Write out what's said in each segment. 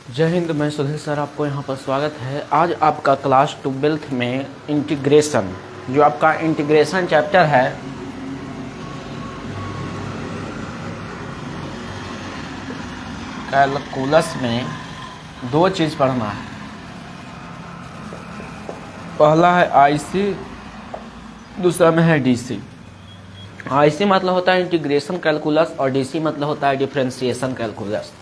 जय हिंद। मैं सुधीर सर, आपको यहाँ पर स्वागत है। आज आपका क्लास 12th में इंटीग्रेशन, जो आपका इंटीग्रेशन चैप्टर है, कैलकुलस में दो चीज़ पढ़ना है। पहला है आईसी, दूसरा में है डीसी। आईसी मतलब होता है इंटीग्रेशन कैलकुलस और डीसी मतलब होता है डिफरेंशिएशन कैलकुलस।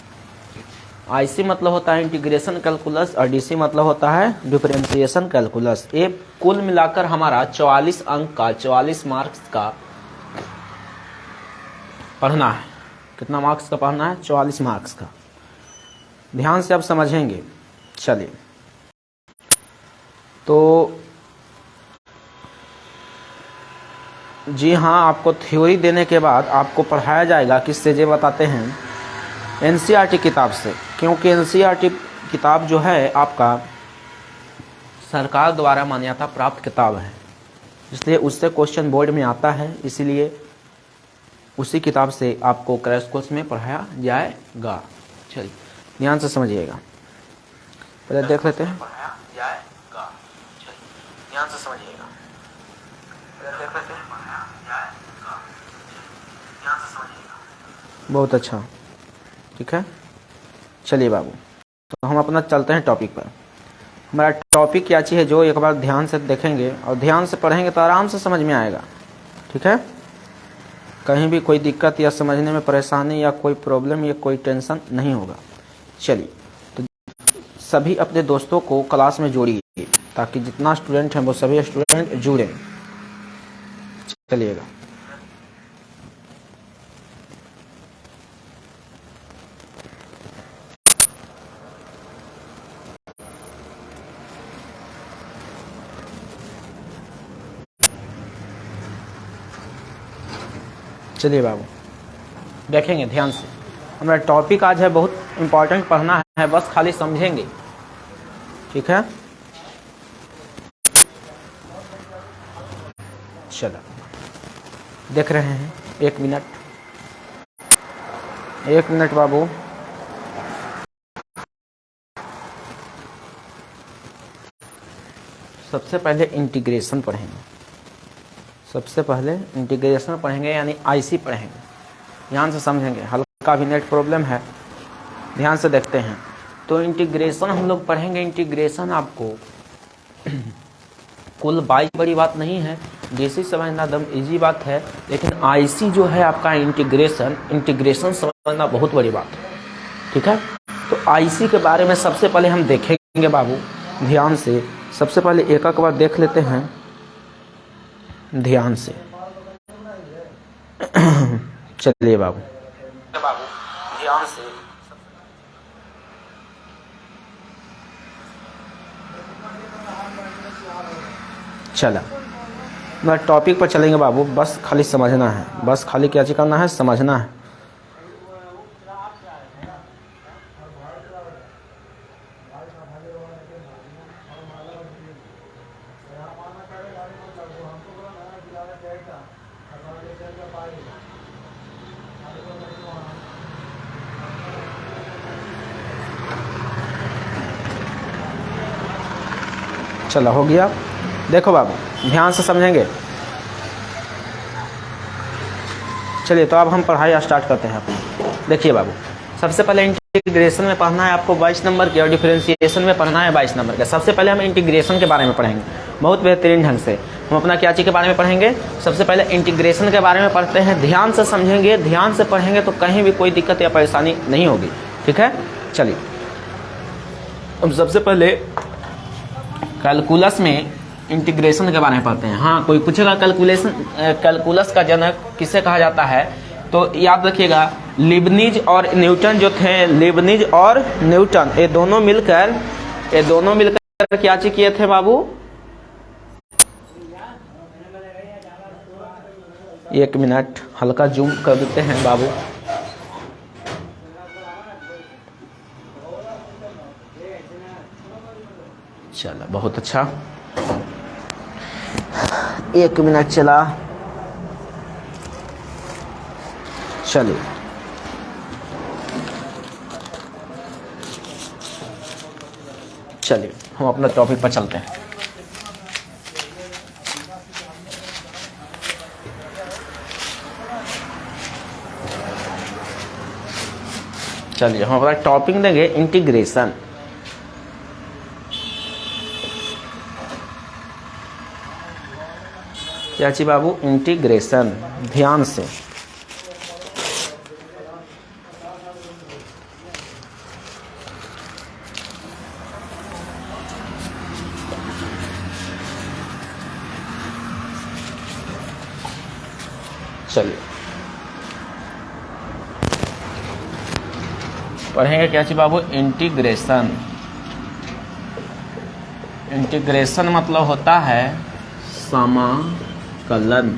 आईसी मतलब होता है इंटीग्रेशन कैलकुलस और डीसी मतलब होता है डिफरेंशिएशन कैलकुलस। ये कुल मिलाकर हमारा 44 अंक का 44 मार्क्स का पढ़ना है। कितना मार्क्स का पढ़ना है? 44 मार्क्स का। ध्यान से आप समझेंगे। चलिए, तो जी हाँ, आपको थ्योरी देने के बाद आपको पढ़ाया जाएगा। किससे? जे बताते हैं एनसीईआरटी किताब से, क्योंकि एनसीईआरटी किताब जो है आपका सरकार द्वारा मान्यता प्राप्त किताब है, इसलिए उससे क्वेश्चन बोर्ड में आता है। इसीलिए उसी किताब से आपको क्रैश कोर्स में पढ़ाया जाएगा। चलिए ध्यान से समझिएगा। पहले देख लेते हैं। ध्यान से समझिएगा। बहुत अच्छा, ठीक है। चलिए बाबू, तो हम अपना चलते हैं टॉपिक पर। हमारा टॉपिक क्या चीज़ है, जो एक बार ध्यान से देखेंगे और ध्यान से पढ़ेंगे तो आराम से समझ में आएगा, ठीक है। कहीं भी कोई दिक्कत या समझने में परेशानी या कोई प्रॉब्लम या कोई टेंशन नहीं होगा। चलिए, तो सभी अपने दोस्तों को क्लास में जोड़िए ताकि जितना स्टूडेंट हैं वो सभी स्टूडेंट जुड़ें। चलिएगा, चलिए बाबू, देखेंगे ध्यान से। हमारा टॉपिक आज है बहुत इम्पोर्टेंट, पढ़ना है, बस खाली समझेंगे, ठीक है। चलो देख रहे हैं, एक मिनट बाबू। सबसे पहले इंटीग्रेशन पढ़ेंगे। सबसे पहले इंटीग्रेशन पढ़ेंगे, यानी आईसी पढ़ेंगे। ध्यान से समझेंगे, हल्का भी नेट प्रॉब्लम है, ध्यान से देखते हैं। तो इंटीग्रेशन हम लोग पढ़ेंगे। इंटीग्रेशन आपको कुल 22 बड़ी बात नहीं है, डीसी समझना एकदम इजी बात है, लेकिन आईसी जो है आपका इंटीग्रेशन समझना बहुत बड़ी बात है, ठीक है। तो आईसी के बारे में सबसे पहले हम देखेंगे बाबू, ध्यान से। सबसे पहले एक बार देख लेते हैं ध्यान से। चलिए बाबू, ध्यान से। चला, मैं टॉपिक पर चलेंगे बाबू। बस खाली समझना है, बस खाली क्या चीज करना है? समझना है। चला, हो गया। देखो बाबू, ध्यान से समझेंगे। चलिए, तो अब हम पढ़ाई स्टार्ट करते हैं अपनी। देखिए बाबू, सबसे पहले इंटीग्रेशन में पढ़ना है आपको 22 नंबर के, और डिफरेंशिएशन में पढ़ना है 22 नंबर के। सबसे पहले हम इंटीग्रेशन के बारे में पढ़ेंगे बहुत बेहतरीन ढंग से। हम अपना क्या चीज़ के बारे में पढ़ेंगे? सबसे पहले इंटीग्रेशन के बारे में पढ़ते हैं। ध्यान से समझेंगे, ध्यान से पढ़ेंगे तो कहीं भी कोई दिक्कत या परेशानी नहीं होगी, ठीक है। चलिए, अब सबसे पहले कैलकुलस में इंटीग्रेशन के बारे में पढ़ते हैं। हाँ, कोई पूछेगा कैलकुलस का जनक किसे कहा जाता है, तो याद रखिएगा लिबनिज और न्यूटन जो थे, लिबनिज और न्यूटन, ये दोनों मिलकर क्या चीज किए थे बाबू? एक मिनट, हल्का जूम कर देते हैं बाबू। चला, बहुत अच्छा, एक मिनट चला। चलिए, चलिए हम अपना टॉपिक पर चलते हैं। चलिए हम अपना टॉपिक देंगे इंटीग्रेशन। क्या चीज बाबू? इंटीग्रेशन। ध्यान से चलिए पढ़ेंगे क्या चीज बाबू? इंटीग्रेशन। इंटीग्रेशन मतलब होता है समाकलन।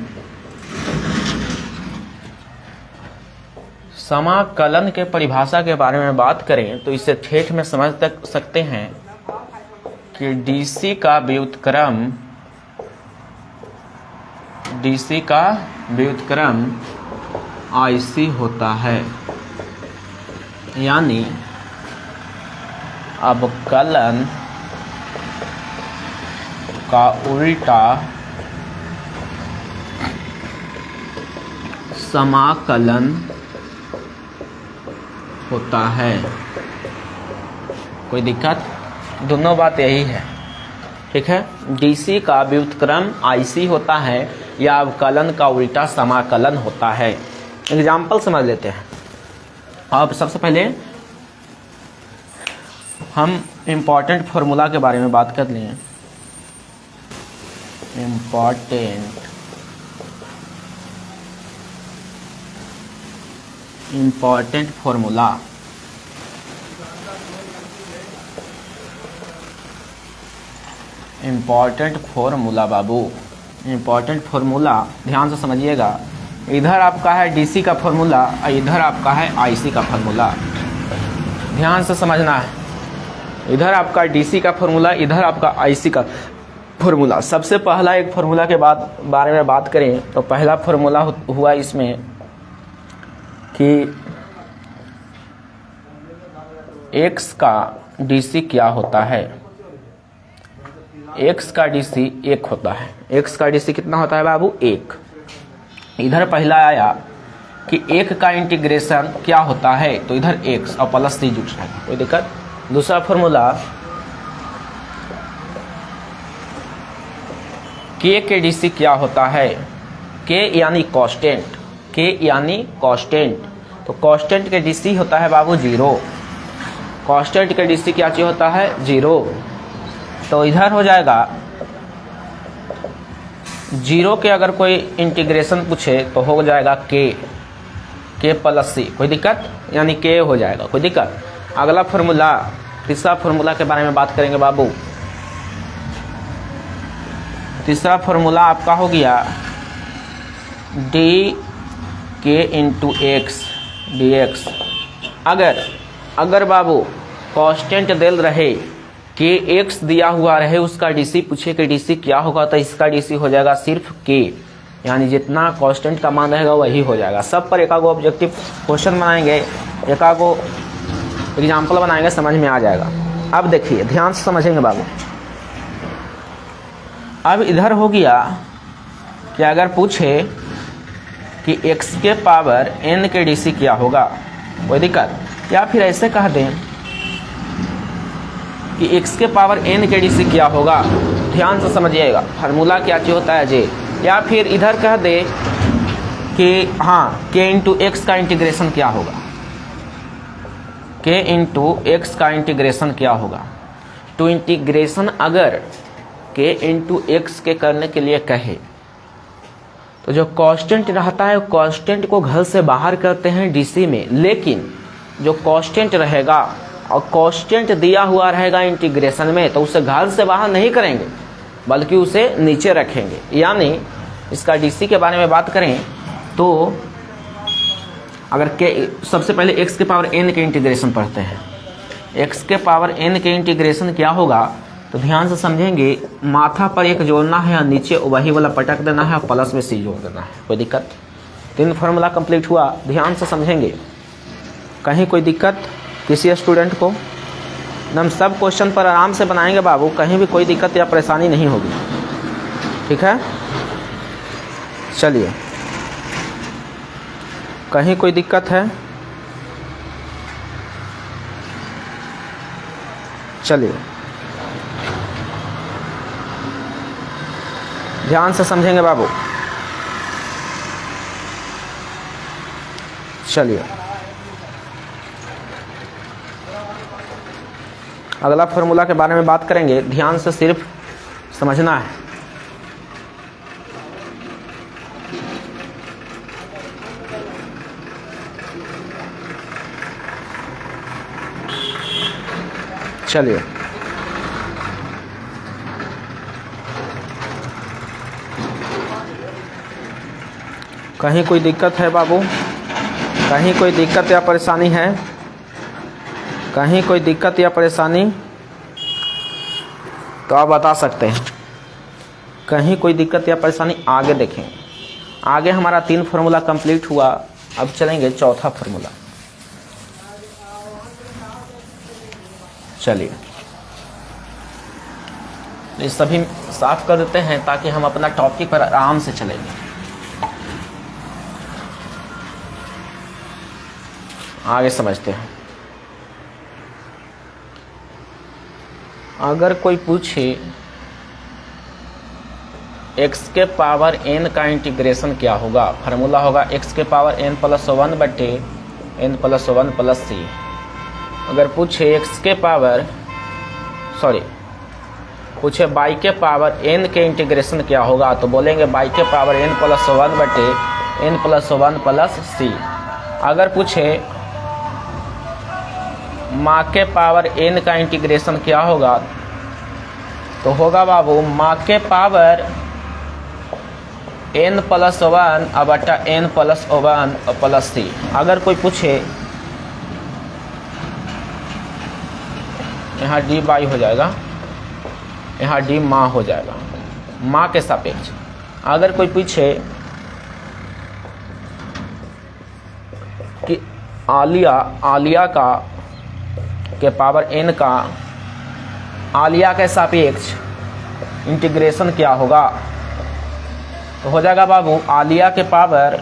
समाकलन के परिभाषा के बारे में बात करें तो इसे ठेठ में समझ सकते हैं कि डीसी का व्युत्क्रम आईसी होता है, यानी अवकलन का उल्टा समाकलन होता है। कोई दिक्कत? दोनों बात यही है, ठीक है। डीसी का व्युत्क्रम आईसी होता है या अवकलन का उल्टा समाकलन होता है। एग्जाम्पल समझ लेते हैं। अब सबसे पहले हम इम्पॉर्टेंट फॉर्मूला के बारे में बात कर लें। Important formula. इम्पॉर्टेंट फॉर्मूला बाबू, इम्पॉर्टेंट फॉर्मूला ध्यान से समझिएगा। इधर आपका है डीसी का फॉर्मूला और इधर आपका है आईसी का फॉर्मूला। ध्यान से समझना है। इधर आपका डीसी का फॉर्मूला, इधर आपका आईसी का फॉर्मूला। सबसे पहला एक फॉर्मूला के बारे में बात करें तो पहला फॉर्मूला हुआ इसमें कि एक्स का डीसी क्या होता है। एक्स का डीसी 1 होता है। एक्स का डीसी कितना होता है बाबू? 1। इधर पहला आया कि 1 का इंटीग्रेशन क्या होता है, तो इधर x और प्लस सी जुट जाएगा, कोई दिक्कत? दूसरा फॉर्मूला k के डीसी क्या होता है? k यानी कांस्टेंट, k यानी कांस्टेंट, तो कांस्टेंट के डीसी होता है बाबू 0। कांस्टेंट के डीसी क्या चीज होता है? 0। तो इधर हो जाएगा 0 के अगर कोई इंटीग्रेशन पूछे तो हो जाएगा k प्लस सी, कोई दिक्कत? यानी k हो जाएगा, कोई दिक्कत? अगला फॉर्मूला, तीसरा फॉर्मूला के बारे में बात करेंगे बाबू। तीसरा फॉर्मूला आपका हो गया डी के इंटू एक्स dx। अगर बाबू कांस्टेंट दिल रहे के एक्स दिया हुआ रहे, उसका डीसी पूछे कि डीसी क्या होगा, तो इसका डीसी हो जाएगा सिर्फ के, यानी जितना कांस्टेंट का मान रहेगा वही हो जाएगा। सब पर एकागो ऑब्जेक्टिव क्वेश्चन बनाएंगे, एकागो एग्जाम्पल बनाएंगे, समझ में आ जाएगा। अब देखिए ध्यान से समझेंगे बाबू। अब इधर हो गया कि अगर पूछे कि x के पावर n के डीसी क्या होगा, कोई दिक्कत? या फिर ऐसे कह दें कि x के पावर n के डीसी क्या होगा। ध्यान से समझिएगा, फार्मूला क्या चीज होता है जे। या फिर इधर कह दे कि हाँ k इंटू एक्स का इंटीग्रेशन क्या होगा, k इंटू एक्स का इंटीग्रेशन क्या होगा। तो इंटीग्रेशन अगर k इंटू एक्स के करने के लिए कहे तो जो कांस्टेंट रहता है कांस्टेंट को घर से बाहर करते हैं डीसी में, लेकिन जो कांस्टेंट रहेगा और कांस्टेंट दिया हुआ रहेगा इंटीग्रेशन में, तो उसे घर से बाहर नहीं करेंगे बल्कि उसे नीचे रखेंगे। यानी इसका डीसी के बारे में बात करें तो अगर के सबसे पहले x के पावर n के इंटीग्रेशन पढ़ते हैं। x के पावर n के इंटीग्रेशन क्या होगा, तो ध्यान से समझेंगे। माथा पर एक जोड़ना है और नीचे वही वाला पटक देना है और प्लस में सी जोड़ देना है, कोई दिक्कत? 3 फार्मूला कंप्लीट हुआ। ध्यान से समझेंगे, कहीं कोई दिक्कत किसी स्टूडेंट को? हम सब क्वेश्चन पर आराम से बनाएंगे बाबू, कहीं भी कोई दिक्कत या परेशानी नहीं होगी, ठीक है। चलिए, कहीं कोई दिक्कत है? चलिए ध्यान से समझेंगे बाबू। चलिए अगला फॉर्मूला के बारे में बात करेंगे, ध्यान से सिर्फ समझना है। चलिए कहीं कोई दिक्कत है बाबू? कहीं कोई दिक्कत या परेशानी है? कहीं कोई दिक्कत या परेशानी तो आप बता सकते हैं। कहीं कोई दिक्कत या परेशानी? आगे देखें, आगे हमारा 3 फार्मूला कंप्लीट हुआ, अब चलेंगे चौथा फार्मूला। चलिए ये सभी साफ कर देते हैं ताकि हम अपना टॉपिक पर आराम से चलेंगे। आगे समझते हैं। अगर कोई पूछे x के पावर n का इंटीग्रेशन क्या होगा, फार्मूला होगा x के पावर n प्लस 1 बटे n प्लस 1 प्लस c। अगर पूछे x के पावर पूछे y के पावर n के इंटीग्रेशन क्या होगा, तो बोलेंगे y के पावर n प्लस 1 बटे n प्लस 1 प्लस c। अगर पूछे माँ के पावर n का इंटीग्रेशन क्या होगा, तो होगा बाबू माँ के पावर n प्लस 1 बटा n प्लस 1 प्लस c। अगर कोई पूछे, यहाँ डी बाई हो जाएगा, यहाँ डी माँ हो जाएगा, माँ के सापेक्ष। अगर कोई पूछे कि आलिया का के पावर n का आलिया के सापेक्ष इंटीग्रेशन क्या होगा, तो हो जाएगा बाबू आलिया के पावर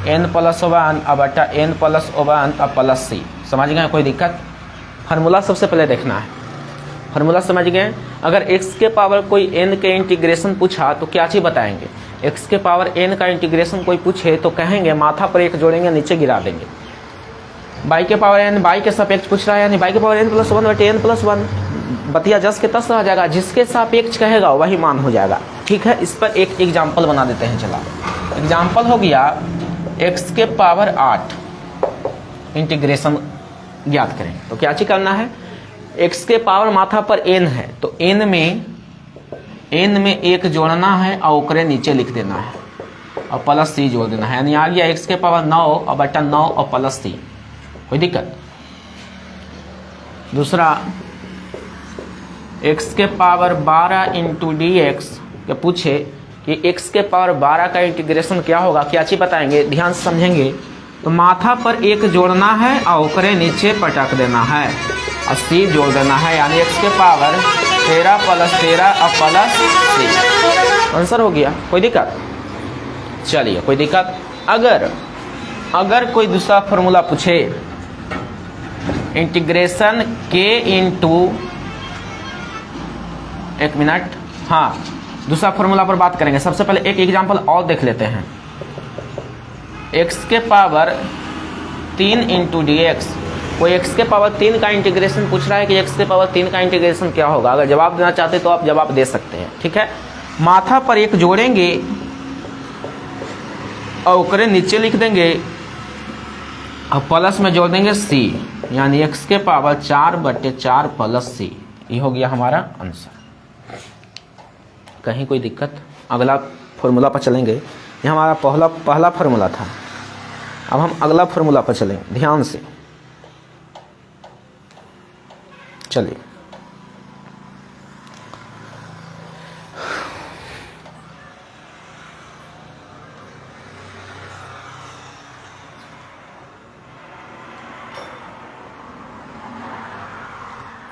n प्लस 1 बटा n प्लस 1 प्लस c। समझ गए? कोई दिक्कत? फार्मूला सबसे पहले देखना है। फार्मूला समझ गए? अगर x के पावर कोई n के इंटीग्रेशन पूछा तो क्या चीज़ बताएंगे? x के पावर n का इंटीग्रेशन कोई पूछे तो कहेंगे माथा पर 1 जोड़ेंगे, नीचे गिरा देंगे। y के पावर n y के सापेक्ष पूछ रहा है, यानी y के पावर n प्लस 1 बटे n प्लस 1, बतिया जस के तस रह जाएगा, जिसके सापेक्ष कहेगा वही मान हो जाएगा। ठीक है, इस पर एक एग्जाम्पल बना देते हैं। चला, एग्जाम्पल हो गया x के पावर 8 इंटीग्रेशन ज्ञात करें। तो क्या चीज करना है? x के पावर माथा पर n है, तो n में 1 जोड़ना है और ओकरे नीचे लिख देना है और प्लस c जोड़ देना है, यानी आ गया x के पावर 9 और बटा 9 और प्लस c। कोई दिक्कत? दूसरा, x के पावर 12 इंटू डी एक्स के पूछे कि x के पावर 12 का इंटीग्रेशन क्या होगा, क्या चीज बताएंगे? ध्यान से समझेंगे। तो माथा पर 1 जोड़ना है और ओकरे नीचे पटक देना है और c जोड़ देना है, यानी x के पावर 13 प्लस 13 और प्लस c। आंसर हो गया। कोई दिक्कत? चलिए, कोई दिक्कत? अगर कोई दूसरा फॉर्मूला पूछे इंटीग्रेशन k इंटू, एक मिनट, हाँ दूसरा फॉर्मूला पर बात करेंगे। सबसे पहले एक एग्जांपल और देख लेते हैं। x के पावर 3 इंटू डी एक्स, कोई x के पावर 3 का इंटीग्रेशन पूछ रहा है कि x के पावर 3 का इंटीग्रेशन क्या होगा। अगर जवाब देना चाहते तो आप जवाब दे सकते हैं। ठीक है, माथा पर 1 जोड़ेंगे और ओकरे नीचे लिख देंगे और प्लस में जोड़ देंगे c, यानी x के पावर 4 बटे 4 प्लस c। ये हो गया हमारा आंसर। कहीं कोई दिक्कत? अगला फॉर्मूला पर चलेंगे। ये हमारा पहला फार्मूला था। अब हम अगला फार्मूला पर चलेंगे, ध्यान से चलिए।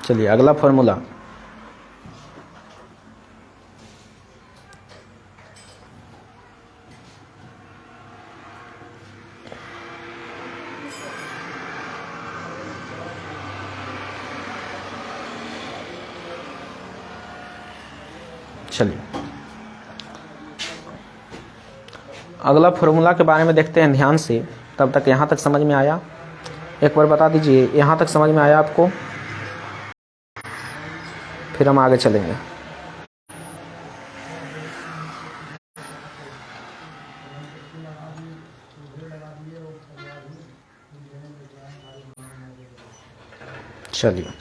चलिए अगला फॉर्मूला, चलिए अगला फॉर्मूला के बारे में देखते हैं ध्यान से। तब तक यहाँ तक समझ में आया? एक बार बता दीजिए, यहाँ तक समझ में आया आपको? फिर हम आगे चलेंगे। चलिए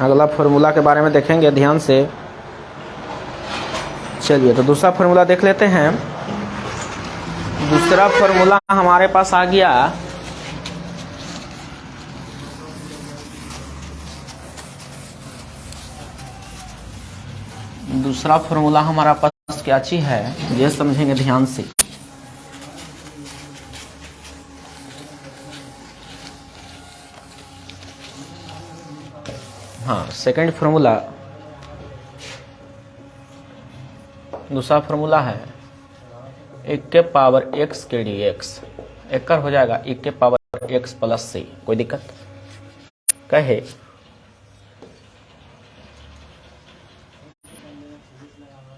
अगला फॉर्मूला के बारे में देखेंगे ध्यान से। चलिए तो दूसरा फॉर्मूला देख लेते हैं। दूसरा फॉर्मूला हमारे पास आ गया, दूसरा फॉर्मूला हमारा पास क्या चीज है ये समझेंगे ध्यान से। हाँ, सेकंड फॉर्मूला, दूसरा फॉर्मूला है 1 के पावर x के dx। एक हो जाएगा 1 के पावर x प्लस c। कोई दिक्कत? कहे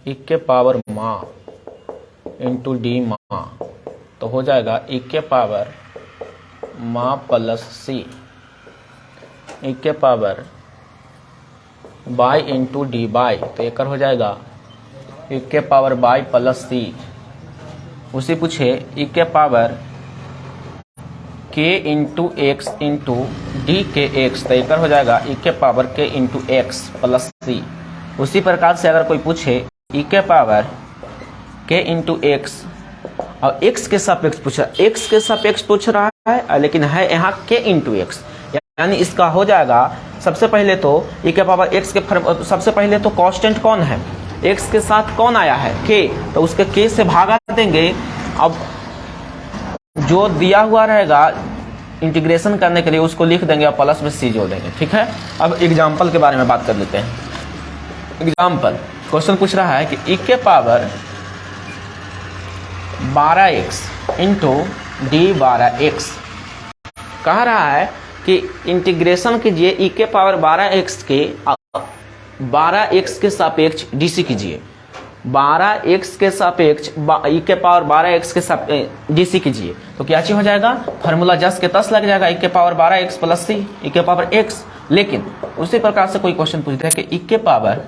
1 के पावर माँ इंटू डी माँ, तो हो जाएगा 1 के पावर माँ प्लस c। 1 के power by into D by, तो एक हो जाएगा 1 के पावर बाई प्लस सी। उसे पूछे 1 के पावर के इंटू एक्स इंटू डी के एक्स, तो एक हो जाएगा 1 के पावर के इंटू एक्स प्लस सी। उसी प्रकार से अगर कोई पूछे 1 के पावर के इंटू एक्स और एक्स के सापेक्ष पूछ रहा है, एक्स के सापेक्ष पूछ रहा है लेकिन है यहाँ के इंटू एक्स, यानी इसका हो जाएगा सबसे पहले तो 1 के पावर एक्स के सबसे पहले तो कांस्टेंट कौन है, एक्स के साथ कौन आया है के, तो उसके के से भागा देंगे। अब जो दिया हुआ रहेगा इंटीग्रेशन करने के लिए उसको लिख देंगे और प्लस में सी जोड़ देंगे। ठीक है, अब एग्जाम्पल के बारे में बात कर लेते हैं। एग्जाम्पल क्वेश्चन पूछ रहा है कि 1 के power 12x into D 12x, कह रहा है कि इंटीग्रेशन कीजिए 1 के पावर 12x के 12x के सापेक्ष डीसी कीजिए, 12x के सापेक्ष 1 के पावर 12x के सापेक्ष डीसी कीजिए, तो क्या चीज हो जाएगा? फार्मूला जस के तस लग जाएगा 1 के पावर 12x प्लस सी 1 के पावर x। लेकिन उसी प्रकार से कोई क्वेश्चन पूछता है कि 1 के power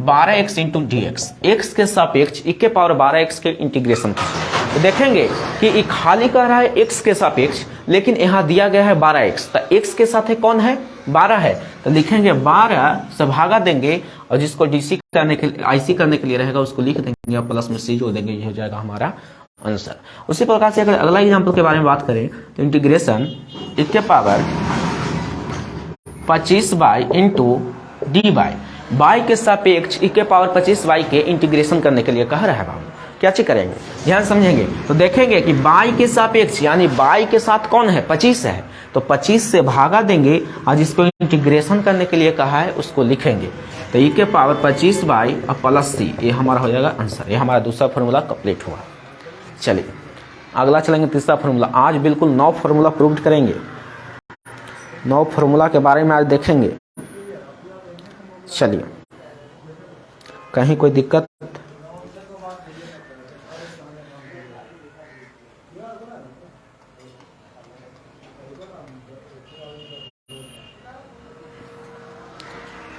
12x into d x के सापेक्ष 1 के पावर 12x के इंटीग्रेशन कीजिए, तो देखेंगे कि ये खाली कह रहा है x के सापेक्ष, लेकिन यहाँ दिया गया है 12x, तो x के साथ है कौन है? 12 है, तो लिखेंगे 12 से भागा देंगे और जिसको डीसी करने के लिए आईसी करने के लिए रहेगा उसको लिख देंगे और प्लस में सी जोड़ देंगे, ये हो जाएगा हमारा आंसर। उसी प्रकार से अगर अगला एग्जाम्पल के बारे में बात करें तो इंटीग्रेशन 1 के power 25 by into D by के सापेक्ष 1 के पावर 25 वाई के इंटीग्रेशन करने के लिए कह रहा है बाबू। क्या चीज करेंगे? ध्यान समझेंगे तो देखेंगे कि बाई के सापेक्ष यानी बाई के साथ कौन है? 25 है, तो 25 से भागा देंगे और जिसको इंटीग्रेशन करने के लिए कहा है उसको लिखेंगे, तो 1 के पावर 25 बाई और प्लस सी, ये हमारा हो जाएगा आंसर। ये हमारा दूसरा फॉर्मूला कंप्लीट हुआ। चलिए अगला चलेंगे तीसरा फॉर्मूला। आज बिल्कुल 9 फॉर्मूला प्रूव करेंगे, 9 फॉर्मूला के बारे में आज देखेंगे। चलिए, कहीं कोई दिक्कत?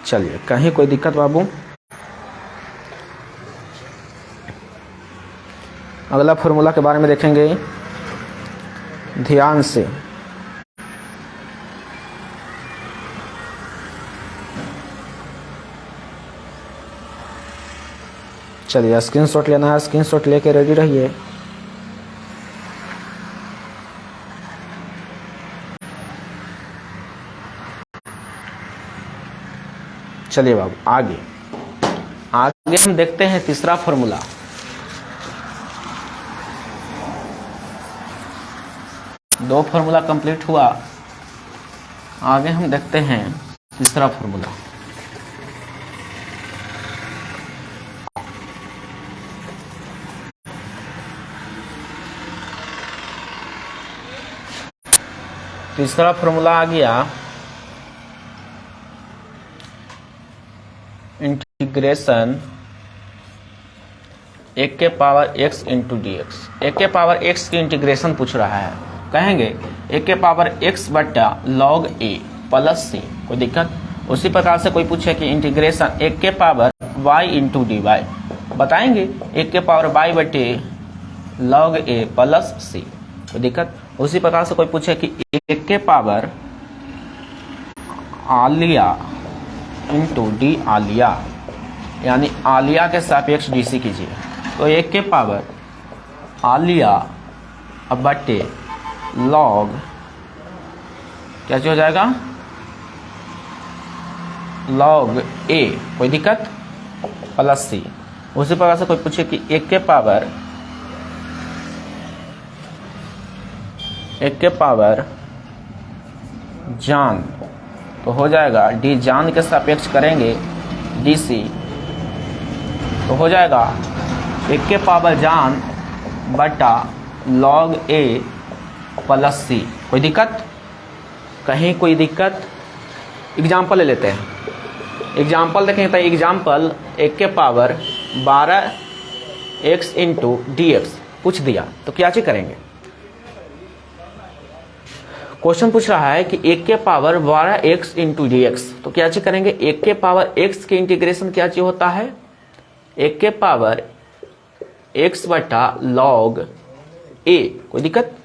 चलिए, कहीं कोई दिक्कत बाबू? अगला फॉर्मूला के बारे में देखेंगे ध्यान से। चलिए स्क्रीनशॉट लेना है, स्क्रीनशॉट लेके रेडी रहिए। चलिए बाबू आगे हम देखते हैं तीसरा फॉर्मूला। 2 फार्मूला कंप्लीट हुआ। आगे हम देखते हैं तीसरा फार्मूला। तीसरा फार्मूला आ गया इंटीग्रेशन 1 के power x into d x. 1 के पावर x की इंटीग्रेशन पूछ रहा है, कहेंगे 1 के पावर x बट्टा लॉग a प्लस c, कोई दिक्कत। उसी प्रकार से कोई पूछे कि इंटीग्रेशन 1 के power y into d y, बताएंगे 1 के पावर y बटे लॉग a प्लस c, कोई दिक्कत। उसी प्रकार से कोई पूछे कि 1 के power Alia into D Alia, यानी आलिया के सापेक्ष डीसी कीजिए, तो 1 के पावर आलिया अब बटे लॉग क्या हो जाएगा, लॉग ए, कोई दिक्कत, प्लस सी। उसी प्रकार से कोई पूछे कि 1 के पावर जान, तो हो जाएगा डी जान के सापेक्ष करेंगे डी सी, तो हो जाएगा 1 के पावर जान बटा लॉग ए प्लस सी, कोई दिक्कत, कहीं कोई दिक्कत। एग्जाम्पल ले लेते हैं, एग्जाम्पल देखें तो एग्जाम्पल 1 के power 12x into d x पूछ दिया, तो क्या चीज करेंगे। क्वेश्चन पूछ रहा है कि 1 के power 12x into d x, तो क्या चीज करेंगे। 1 के पावर x के इंटीग्रेशन क्या चीज होता है, 1 के पावर x बटा लॉग a, कोई दिक्कत,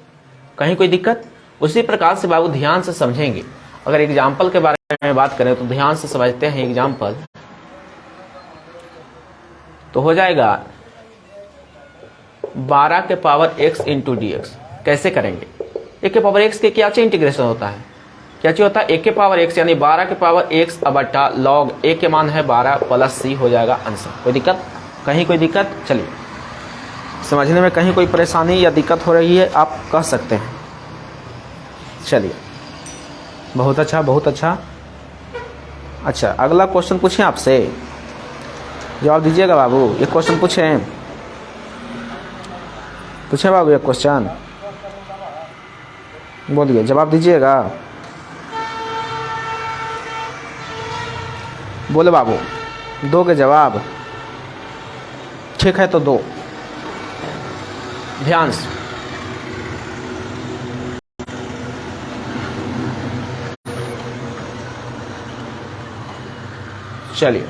कहीं कोई दिक्कत। उसी प्रकार से बाबू ध्यान से समझेंगे। अगर एग्जाम्पल के बारे में बात करें तो ध्यान से समझते हैं एग्जाम्पल, तो हो जाएगा 12 के power x into d x. कैसे करेंगे, 1 के पावर x के क्या चीज इंटीग्रेशन होता है, क्या चीज होता है 1 के पावर x यानी 12 के पावर x बटा लॉग a के मान है 12 प्लस c, हो जाएगा आंसर। कोई दिक्कत, कहीं कोई दिक्कत। चलिए, समझने में कहीं कोई परेशानी या दिक्कत हो रही है आप कह सकते हैं। चलिए, बहुत अच्छा बहुत अच्छा। अच्छा, अगला क्वेश्चन पूछें आपसे, जवाब दीजिएगा बाबू। ये क्वेश्चन पूछें बाबू, एक क्वेश्चन बोलिए, जवाब दीजिएगा। बोले बाबू, दोगे जवाब, ठीक है तो दो, ध्यान से। चलिए,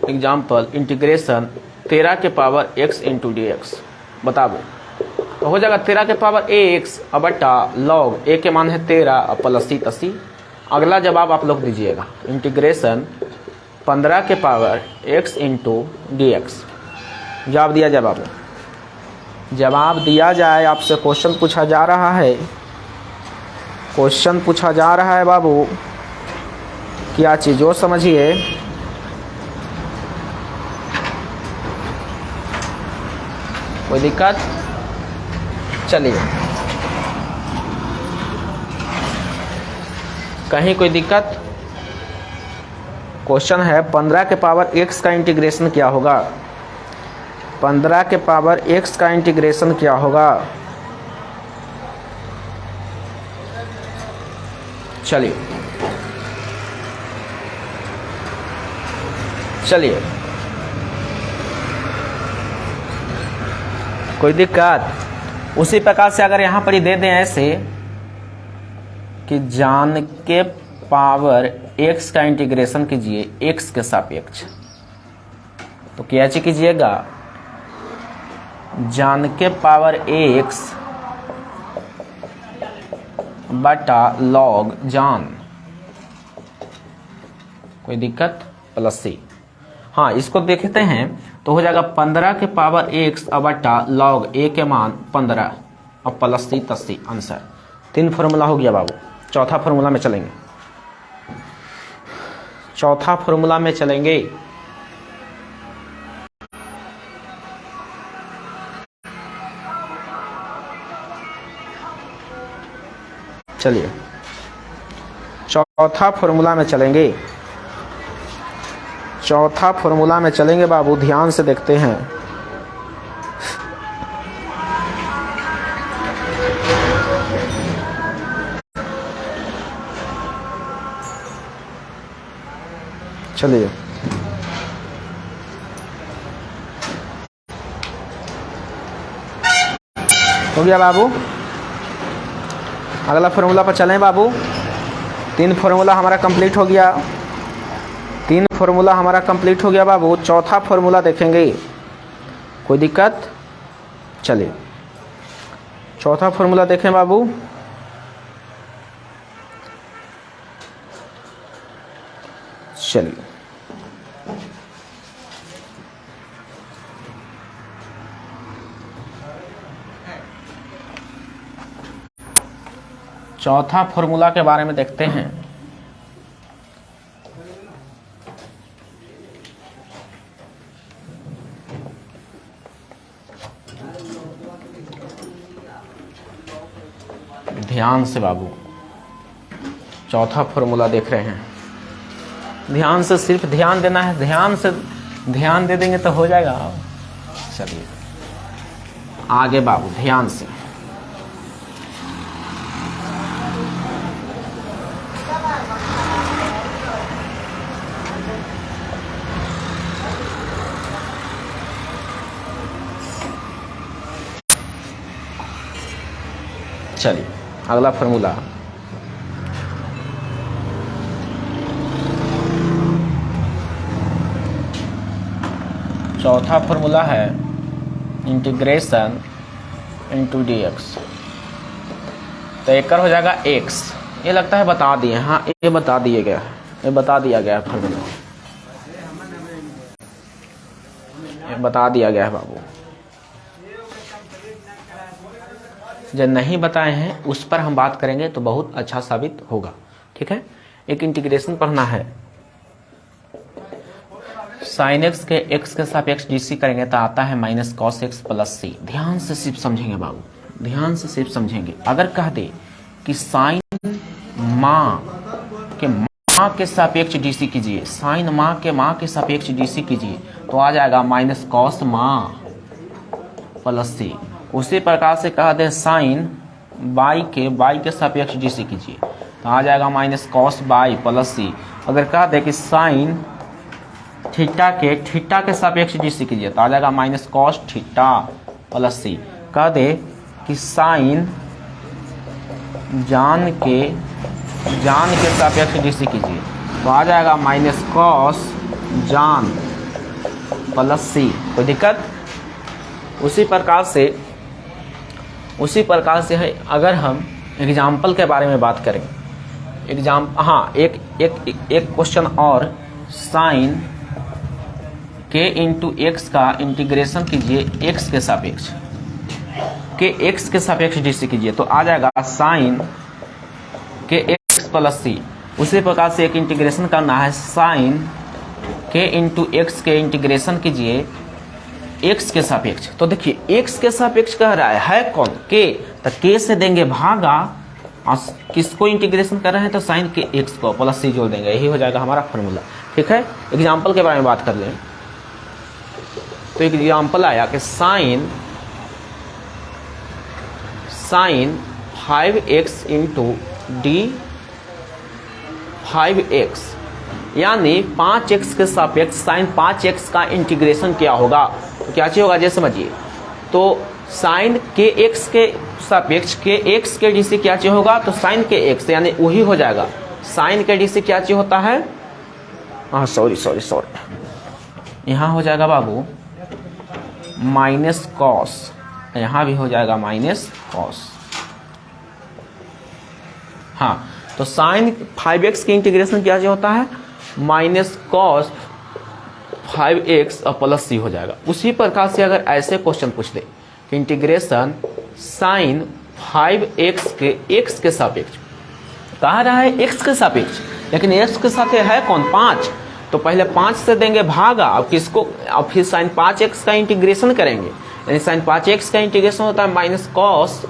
एग्जाम्पल इंटीग्रेशन 13 के power x into d x, बता दो, तो हो जाएगा 13 के पावर x बटा लॉग a के मान है 13 प्लस सी 80। अगला जवाब आप लोग दीजिएगा, इंटीग्रेशन 15 के power x into d x. जवाब दिया जाए बाबू, जवाब दिया जाए। आपसे क्वेश्चन पूछा जा रहा है, क्वेश्चन पूछा जा रहा है बाबू, क्या चीज़ हो समझिए। कोई दिक्कत। चलिए, कहीं कोई दिक्कत। क्वेश्चन है 15 के पावर x का इंटीग्रेशन क्या होगा, 15 के पावर x का इंटीग्रेशन क्या होगा। चलिए चलिए, कोई दिक्कत। उसी प्रकार से अगर यहां पर ही दे दें ऐसे कि जान के पावर x का इंटीग्रेशन कीजिए x के सापेक्ष, तो क्या चीज कीजिएगा, जान के पावर x बटा लॉग जान, कोई दिक्कत, प्लस सी। हाँ, इसको देखते हैं तो हो जाएगा 15 के पावर x बटा लॉग a के मान 15 और प्लस सी 80 आंसर। 3 फार्मूला हो गया बाबू। चौथा फार्मूला में चलेंगे, चौथा फार्मूला में चलेंगे। चलिए चौथा फॉर्मूला में चलेंगे। चौथा फॉर्मूला में चलेंगे बाबू, ध्यान से देखते हैं। चलिए हो गया बाबू। अगला फॉर्मूला पर चलें बाबू। 3 फॉर्मूला हमारा कंप्लीट हो गया। 3 फॉर्मूला हमारा कंप्लीट हो गया बाबू। चौथा फॉर्मूला देखेंगे, कोई दिक्कत? चलिए चौथा फॉर्मूला देखें बाबू। चलिए चौथा फॉर्मूला के बारे में देखते हैं। ध्यान से बाबू, चौथा फॉर्मूला देख रहे हैं। ध्यान से, सिर्फ ध्यान देना है। ध्यान से ध्यान दे देंगे तो हो जाएगा। चलिए आगे बाबू, ध्यान से। चलिए अगला फॉर्मूला। चौथा फॉर्मूला है इंटीग्रेशन इंटू डी एक्स। तो एक हो जाएगा एक्स। ये लगता है बता दिए, हाँ ये बता दिए गया, ये बता दिया गया है फॉर्मूला, ये बता दिया गया है बाबू। जो नहीं बताए हैं उस पर हम बात करेंगे तो बहुत अच्छा साबित होगा। ठीक है, एक इंटीग्रेशन पढ़ना है। साइन एक्स के एक्स के सापेक्ष डीसी करेंगे तो आता है माइनस कॉस एक्स प्लस सी। ध्यान से सिर्फ समझेंगे बाबू, ध्यान से सिर्फ समझेंगे। अगर कह दे कि साइन माँ के सापेक्ष डीसी कीजिए, साइन माँ के सापेक्ष डीसी कीजिए, तो आ जाएगा माइनस कॉस माँ प्लस सी। उसी प्रकार से कह दे साइन बाई के सापेक्ष डीसी कीजिए, तो आ जाएगा माइनस कॉस बाई प्लस सी। अगर कह दे कि साइन थीटा के सापेक्ष डीसी कीजिए, तो आ जाएगा माइनस कॉस थीटा प्लस सी। कह दे कि साइन जान के सापेक्ष डीसी कीजिए, तो आ जाएगा माइनस कॉस जान प्लस सी। कोई दिक्कत? उसी प्रकार से है। अगर हम एग्जाम्पल के बारे में बात करें, एक क्वेश्चन और, साइन के इंटू एक्स का इंटीग्रेशन कीजिए एक्स के सापेक्ष डीसी कीजिए, तो आ जाएगा साइन के एक्स प्लस सी। उसी प्रकार से एक इंटीग्रेशन करना है, साइन के इंटू एक्स के इंटीग्रेशन कीजिए एक्स के सापेक्ष। तो देखिए एक्स के सापेक्ष कह रहा है कौन? के। तो के से देंगे भागा, और किसको इंटीग्रेशन कर रहे हैं तो साइन के एक्स को प्लस सी जोड़ देंगे। यही हो जाएगा हमारा फॉर्मूला। ठीक है, एग्जाम्पल के बारे में बात कर लें। तो एक एग्जाम्पल आया कि sign 5x into D 5x, यानी 5x के सापेक्ष साइन 5x का इंटीग्रेशन क्या होगा? तो क्या चीज होगा जैसे समझिए। तो साइन के एक्स के सापेक्ष के एक्स के डीसी क्या चीज होगा? तो साइन के एक्स, यानी वही हो जाएगा। साइन के डीसी क्या चीज होता है? सॉरी, यहाँ हो जाएगा बाबू माइनस कॉस, यहाँ भी हो जाएगा माइनस कॉस। हाँ, तो साइन 5x की इंटीग्रेशन क्या होता है? माइनस कॉस 5x और प्लस सी हो जाएगा। उसी प्रकार से अगर ऐसे क्वेश्चन पूछ दे कि इंटीग्रेशन साइन 5x के x के सापेक्ष, कहा रहा है x के सापेक्ष, लेकिन x के साथ है कौन? 5। तो पहले 5 से देंगे भागा, अब किसको? अब फिर साइन 5x का इंटीग्रेशन करेंगे, यानी साइन 5x का इंटीग्रेशन होता है माइनस कॉस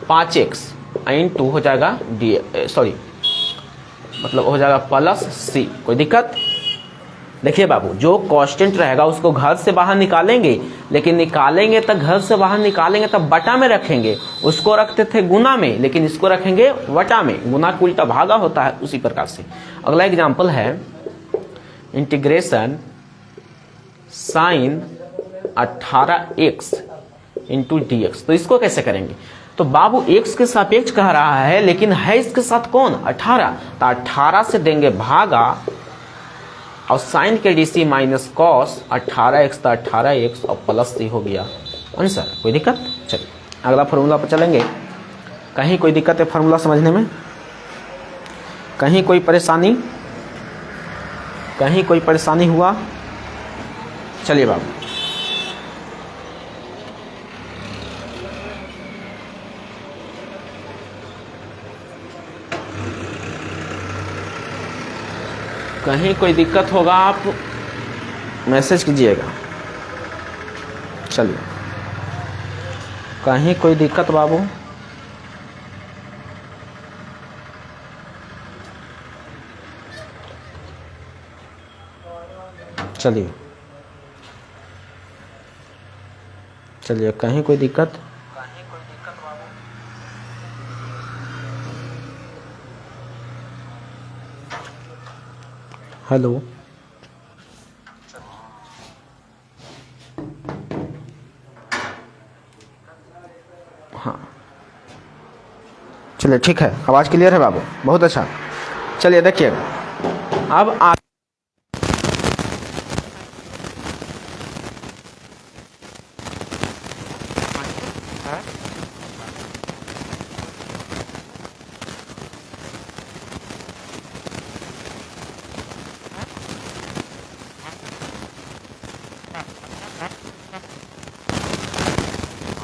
5x इंटू हो जाएगा डी, सॉरी मतलब हो जाएगा प्लस सी। कोई दिक्कत? देखिए बाबू, जो कांस्टेंट रहेगा उसको घर से बाहर निकालेंगे, लेकिन निकालेंगे तो घर से बाहर निकालेंगे तब बटा में रखेंगे। उसको रखते थे गुना में, लेकिन इसको रखेंगे वटा में। गुना का उल्टा भागा होता है, उसी प्रकार से। अगला एग्जांपल है integration sine 18x into d x. तो इसको कैसे करेंगे? तो बाबू x के सापेक्ष कह रहा है, लेकिन है इसके साथ कौन? 18। तो 18 से देंगे भागा और साइन के डीसी माइनस कॉस 18x तो 18x और प्लस सी हो गया आंसर। कोई दिक्कत? चलिए अगला फॉर्मूला पर चलेंगे। कहीं कोई दिक्कत है फॉर्मूला समझने में? कहीं कोई परेशानी? कहीं कोई परेशानी हुआ? चलिए बाबू, कहीं कोई दिक्कत होगा आप मैसेज कीजिएगा। चलिए, कहीं कोई दिक्कत बाबू? चलिए चलिए, कहीं कोई दिक्कत? हेलो, हाँ चलिए ठीक है, आवाज़ क्लियर है बाबू, बहुत अच्छा। चलिए देखिएगा, अब आप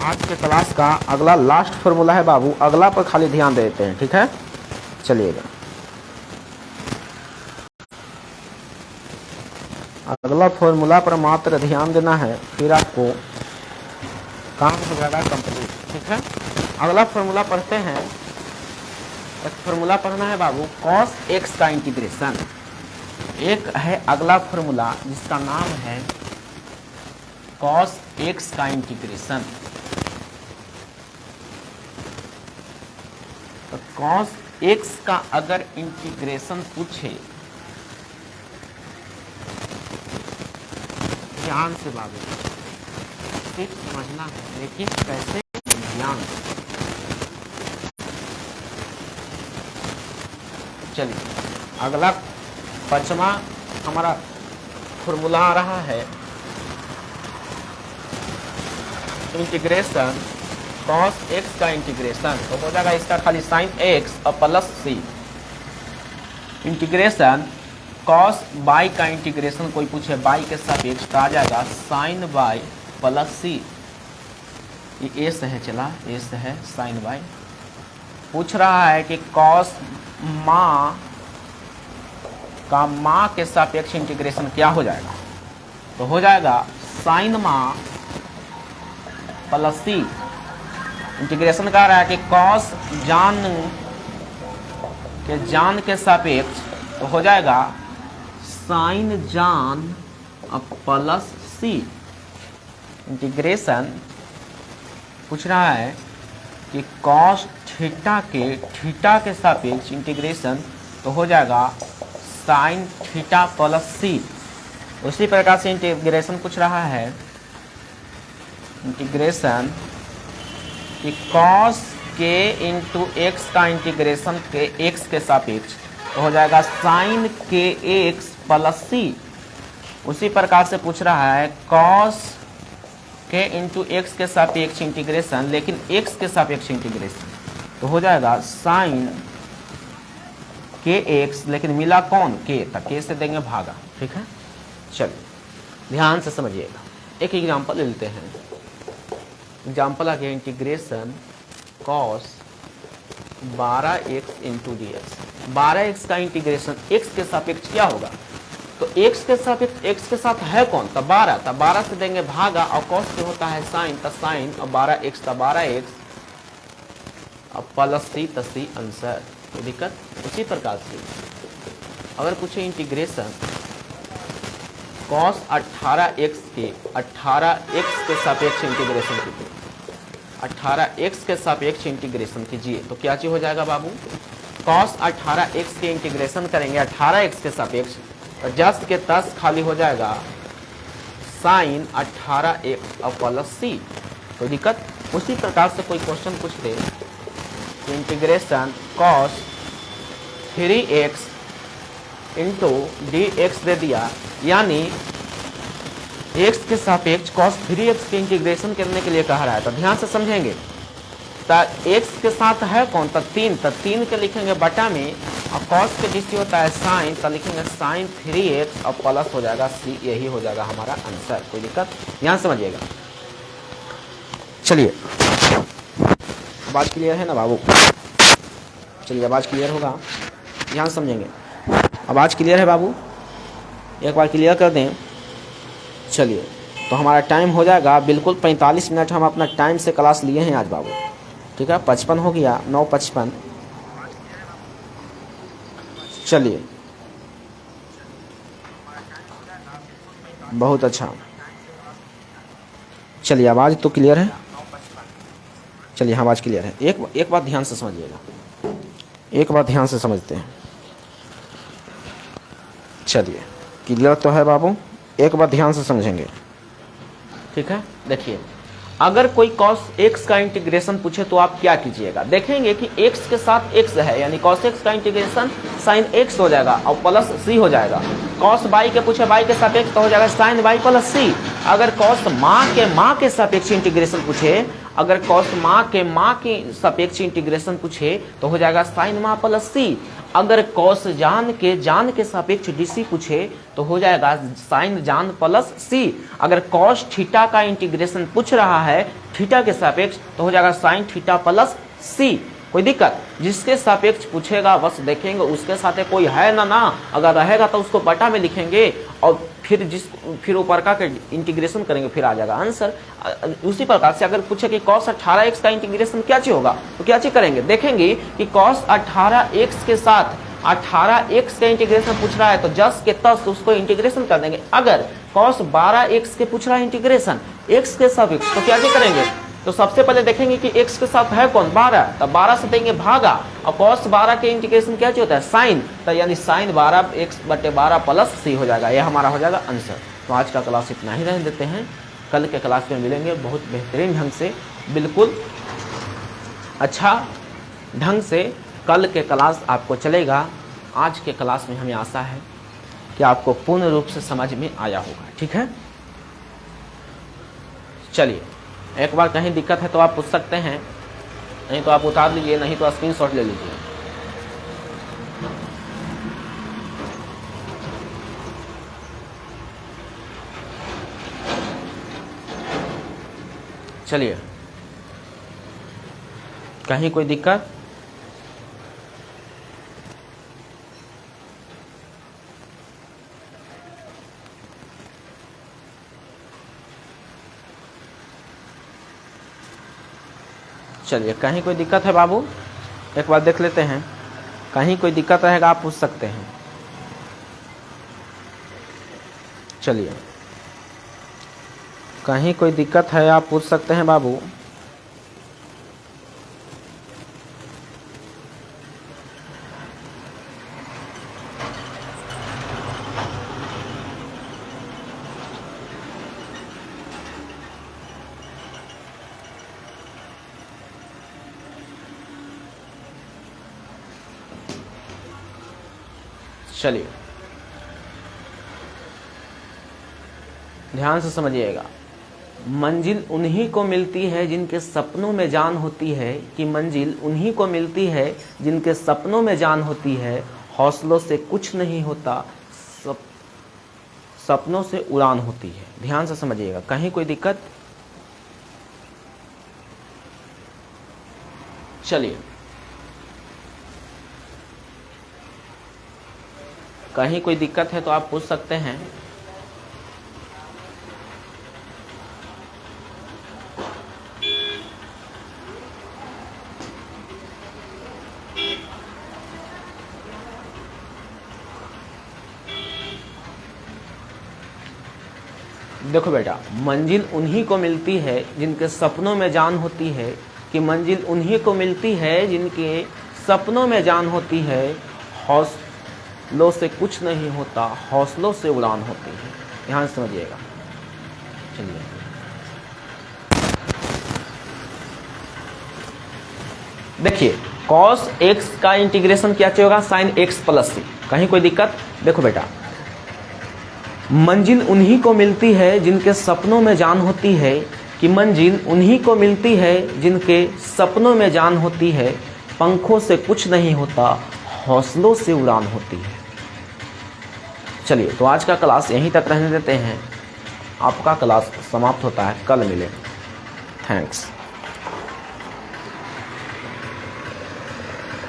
आज के क्लास का अगला लास्ट फॉर्मूला है बाबू, अगला पर खाली ध्यान देते हैं, ठीक है? चलिएगा, अगला फॉर्मूला पर मात्र ध्यान देना है, फिर आपको काम हो जाएगा कंप्लीट, ठीक है? अगला फॉर्मूला पढ़ते हैं। एक फॉर्मूला पढ़ना है बाबू, कॉस एक्स का इंटीग्रेशन। एक है अगला फॉर्मूला जिसका नाम है कॉस एक्स का इंटीग्रेशन। तो कॉस एक्स का अगर इंटीग्रेशन पूछे, ध्यान से बाबू सिर्फ समझना है, लेकिन कैसे? ध्यान। चलिए अगला 5वां हमारा फॉर्मूला आ रहा है इंटीग्रेशन कॉस एक्स का इंटीग्रेशन। तो हो जाएगा इसका खाली साइन एक्स और plus c. Integration cos by का इंटीग्रेशन कोई पूछे बाई के सापेक्ष तो आ जाएगा साइन बाई प्लस सी। ये ए से है, चला ए से है साइन बाई। पूछ रहा है कि कॉस माँ का माँ के सापेक्ष इंटीग्रेशन क्या हो जाएगा? तो हो जाएगा साइन माँ प्लस सी। इंटीग्रेशन कह रहा है कि कॉस जान के सापेक्ष तो हो जाएगा साइन जान प्लस सी। इंटीग्रेशन पूछ रहा है कि कॉस थीटा के सापेक्ष इंटीग्रेशन तो हो जाएगा साइन थीटा प्लस सी। उसी प्रकार से इंटीग्रेशन पूछ रहा है इंटीग्रेशन कि कॉस के इंटू एक्स का इंटीग्रेशन के एक्स के सापेक्ष तो हो जाएगा साइन के एक्स प्लस सी। उसी प्रकार से पूछ रहा है कॉस के इंटू एक्स के सापेक्ष इंटीग्रेशन, लेकिन एक्स के सापेक्ष इंटीग्रेशन तो हो जाएगा साइन के एक्स, लेकिन मिला कौन? के, तक के से देंगे भागा, ठीक है? चलिए ध्यान से समझिएगा, एक एग्जांपल ले लेते हैं। एग्जाम्पल आ गया integration cos 12x into d x. 12x का इंटीग्रेशन x के सापेक्ष क्या होगा? तो x के सापेक्ष x के साथ है कौन? तो 12, तो 12 से देंगे भागा और cos से होता है साइन, तो साइन और 12x तो 12x अब प्लस सी तो सी आंसर, कोई दिक्कत। उसी प्रकार से अगर पूछे इंटीग्रेशन cos 18x के सापेक्ष इंटीग्रेशन कीजिए, 18x के सापेक्ष इंटीग्रेशन कीजिए तो क्या चीज हो जाएगा बाबू, cos 18x के इंटीग्रेशन करेंगे 18x के सापेक्ष तो जस के तस खाली हो जाएगा sin 18x और प्लस सी, कोई दिक्कत। उसी प्रकार से कोई क्वेश्चन पूछ दे integration cos 3x into dx दे दिया, यानी x के सापेक्ष cos 3x के इंटीग्रेशन करने के लिए कहा रहा है, तो ध्यान से समझेंगे। तो x के साथ है कौन, तो 3, तो 3 के लिखेंगे बटा में और cos के डिस्टी होता है sin, तो लिखेंगे sin 3x और प्लस हो जाएगा c, यही हो जाएगा हमारा आंसर, कोई दिक्कत। ध्यान समझिएगा। चलिए आवाज क्लियर है ना बाबू, चलिए आवाज क्लियर होगा, ध्यान समझेंगे। आवाज क्लियर है बाबू, एक बार क्लियर कर दें। चलिए तो हमारा टाइम हो जाएगा बिल्कुल 45 मिनट, हम अपना टाइम से क्लास लिए हैं आज बाबू, ठीक है। 55 हो गया, 9:55। चलिए बहुत अच्छा, चलिए आवाज़ तो क्लियर है, चलिए आवाज़ क्लियर है। एक बात ध्यान से समझिएगा, एक बात ध्यान से समझते हैं। चलिए क्लियर तो है बाबू, एक बात ध्यान से समझेंगे, ठीक है। देखिए अगर कोई cos x का इंटीग्रेशन पूछे तो आप क्या कीजिएगा, देखेंगे कि x के साथ x है, यानी cos x का इंटीग्रेशन sin x हो जाएगा और प्लस c हो जाएगा। cos y के पूछे y के सापेक्ष तो हो जाएगा sin y प्लस c। अगर cos माँ के सापेक्ष इंटीग्रेशन पूछे, अगर cos माँ के सापेक्ष इंटीग्रेशन पूछे तो हो जाएगा sin माँ प्लस c। अगर cos जान के सापेक्ष dc पूछे तो हो जाएगा sin जान प्लस c। अगर cos थीटा का इंटीग्रेशन पूछ रहा है थीटा के सापेक्ष तो हो जाएगा sin थीटा प्लस c, कोई दिक्कत। जिसके सापेक्ष पूछेगा बस देखेंगे उसके साथ कोई है ना, अगर रहेगा तो उसको बटा में लिखेंगे और फिर ऊपर का इंटीग्रेशन करेंगे, फिर आ जाएगा आंसर। उसी प्रकार से अगर पूछे कि cos 18x का इंटीग्रेशन क्या चीज होगा तो क्या चीज करेंगे, देखेंगे कि cos 18x के साथ 18x का इंटीग्रेशन पूछ रहा है तो जस के तस उसको इंटीग्रेशन कर देंगे। अगर cos 12x के पूछ रहा है इंटीग्रेशन x के सापेक्ष तो क्या चीज करेंगे, तो सबसे पहले देखेंगे कि x के साथ है कौन 12, तो 12 से देंगे भागा और cos 12 के इंटीग्रेशन क्या होता है sin, तो यानी sin 12x/12 प्लस c हो जाएगा, यह हमारा हो जाएगा आंसर। तो आज का क्लास इतना ही रहने देते हैं, कल के क्लास में मिलेंगे बहुत बेहतरीन ढंग से, बिल्कुल अच्छा ढंग से कल के क्लास आपको चलेगा। आज के क्लास में हमें आशा है कि आपको पूर्ण रूप से समझ में आया होगा, ठीक है। चलिए एक बार कहीं दिक्कत है तो आप पूछ सकते हैं, नहीं तो आप उतार लीजिए, नहीं तो स्क्रीनशॉट ले लीजिए। चलिए कहीं कोई दिक्कत, चलिए कहीं कोई दिक्कत है बाबू, एक बार देख लेते हैं। कहीं कोई दिक्कत रहेगा आप पूछ सकते हैं। चलिए कहीं कोई दिक्कत है आप पूछ सकते हैं बाबू। चलिए ध्यान से समझिएगा, मंजिल उन्हीं को मिलती है जिनके सपनों में जान होती है, कि मंजिल उन्हीं को मिलती है जिनके सपनों में जान होती है, हौसलों से कुछ नहीं होता, सपनों से उड़ान होती है। ध्यान से समझिएगा, कहीं कोई दिक्कत। चलिए कहीं कोई दिक्कत है तो आप पूछ सकते हैं। देखो बेटा, मंजिल उन्हीं को मिलती है जिनके सपनों में जान होती है, कि मंजिल उन्हीं को मिलती है जिनके सपनों में जान होती है। हौसलों से कुछ नहीं होता, हौसलों से उड़ान होती है। ध्यान से समझिएगा। चलिए, देखिए cos x का इंटीग्रेशन क्या होगा, sin x प्लस सी। कहीं कोई दिक्कत? देखो बेटा, मंजिल उन्हीं को मिलती है जिनके सपनों में जान होती है, कि मंजिल उन्हीं को मिलती है जिनके सपनों में जान होती है। पंखों से कुछ नहीं होता, हौसलों से उड़ान होती है। चलिए, तो आज का क्लास यहीं तक रहने देते हैं। आपका क्लास समाप्त होता है, कल मिलें। थैंक्स।